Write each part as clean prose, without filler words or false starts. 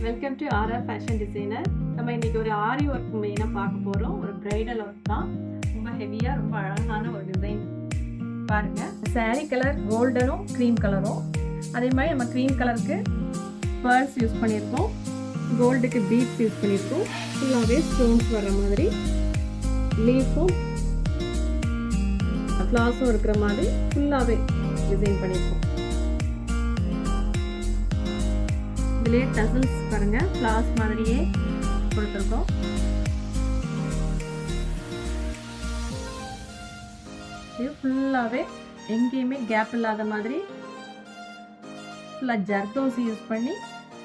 Welcome to RR fashion designer. நம்ம இன்னைக்கு ஒரு ஆரி ஒர்க் மெயினாக பார்க்க போகிறோம். ஒரு பிரைடல் ஒர்க் தான். ரொம்ப ஹெவியாக ரொம்ப அழகான ஒரு டிசைன் பாருங்கள். சாரீ கலர் கோல்டனும் க்ரீம் கலரும், அதே மாதிரி நம்ம க்ரீம் கலருக்கு பேர்ல்ஸ் யூஸ் பண்ணியிருக்கோம், கோல்டுக்கு பீட்ஸ் யூஸ் பண்ணியிருக்கோம். ஃபுல்லாகவே ஸ்டோன்ஸ் வர்ற மாதிரி லீஃபும் ஃப்ளாஸும் இருக்கிற மாதிரி ஃபுல்லாகவே டிசைன் பண்ணியிருக்கோம். இதுலேயே டசல்ஸ் பாருங்கள், ஃப்ளாஸ் மாதிரியே கொடுத்துருக்கோம். இது ஃபுல்லாகவே எங்கேயுமே கேப் இல்லாத மாதிரி ஃபுல்லாக ஜர்தோசி யூஸ் பண்ணி,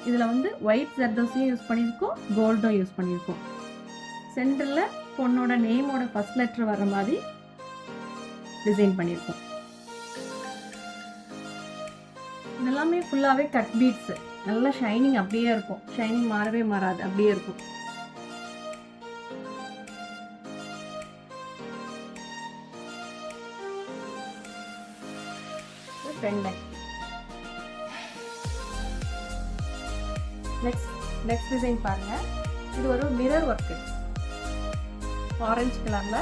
இதில் வந்து ஒயிட் ஜர்தோசியும் யூஸ் பண்ணியிருக்கோம், கோல்டும் யூஸ் பண்ணியிருக்கோம். சென்டரில் பொண்ணோட நேமோட ஃபர்ஸ்ட் லெட்டர் வர்ற மாதிரி டிசைன் பண்ணியிருக்கோம். இதெல்லாமே ஃபுல்லாகவே கட் பீட்ஸு, நல்லா ஷைனிங் அப்படியே இருக்கும். ஷைனிங் மாறவே மாறாது, அப்படியே இருக்கும். நெக்ஸ்ட் டிசைன் பாருங்க. இது ஒரு மிரர் ஒர்க்கு, ஆரஞ்சு கலர்ல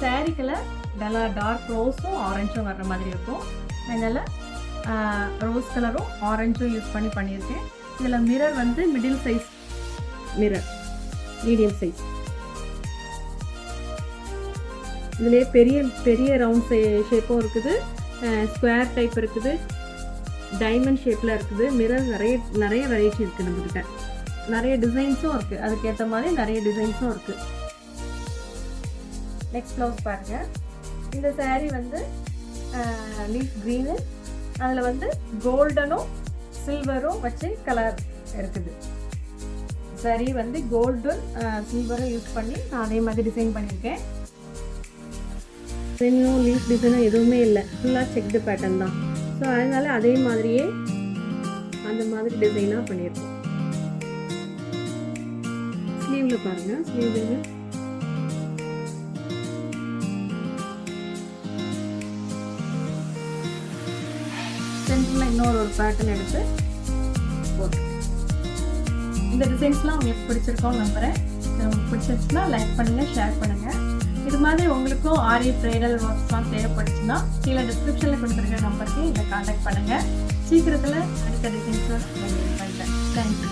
சாரி கலர் நல்லா டார்க் ரோஸும் ஆரஞ்சும் வர்ற மாதிரி இருக்கும். அதனால ரோஸ் கலரும் ஆரஞ்சும் யூஸ் பண்ணியிருக்கேன். இதில் மிரர் வந்து middle size mirror, medium size. இதுலேயே பெரிய பெரிய ரவுண்ட் ஷேப்பும் இருக்குது, ஸ்கொயர் டைப் இருக்குது, டைமண்ட் ஷேப்பில் இருக்குது. மிரர் நிறைய வெரைட்டி இருக்குது நம்மக்கிட்ட. நிறைய டிசைன்ஸும் இருக்குது, அதுக்கேற்ற மாதிரி நிறைய டிசைன்ஸும் இருக்குது. நெக்ஸ்ட் ப்ளவுஸ் பாருங்கள். இந்த சாரீ வந்து லீஃப் க்ரீனு, அதில் வந்து கோல்டனும் சில்வரும் வச்சு கலர் இருக்குது. சரி வந்து கோல்டும் சில்வரும் யூஸ் பண்ணி நான் அதே மாதிரி டிசைன் பண்ணியிருக்கேன். டிசைனும் லீஃப் டிசைனும் எதுவுமே இல்லை, ஃபுல்லாக செக்டு பேட்டர்ன் தான். ஸோ அதனால அதே மாதிரியே அந்த மாதிரி டிசைனாக பண்ணியிருக்கோம். ஸ்லீவில் பாருங்கள், ஸ்லீவில் சென்டரில் இன்னொரு பேட்டர்ன் எடுத்து போட்டு. இந்த டிசைன்ஸ்லாம் உங்களுக்கு பிடிச்சிருக்கோன்னு நம்புகிறேன். உங்களுக்கு பிடிச்சிருச்சுன்னா லைக் பண்ணுங்கள், ஷேர் பண்ணுங்கள். இது மாதிரி உங்களுக்கும் ஆரி பிரைடல் ஒர்க்ஸ்லாம் தேவைப்படுச்சுன்னா கீழே டிஸ்கிரிப்ஷனில் கொடுத்துருக்க நம்பருக்கு இதை கான்டாக்ட் பண்ணுங்கள். சீக்கிரத்தில் அடுத்த டிசைன்ஸில் பண்ணுறேன். தேங்க்யூ.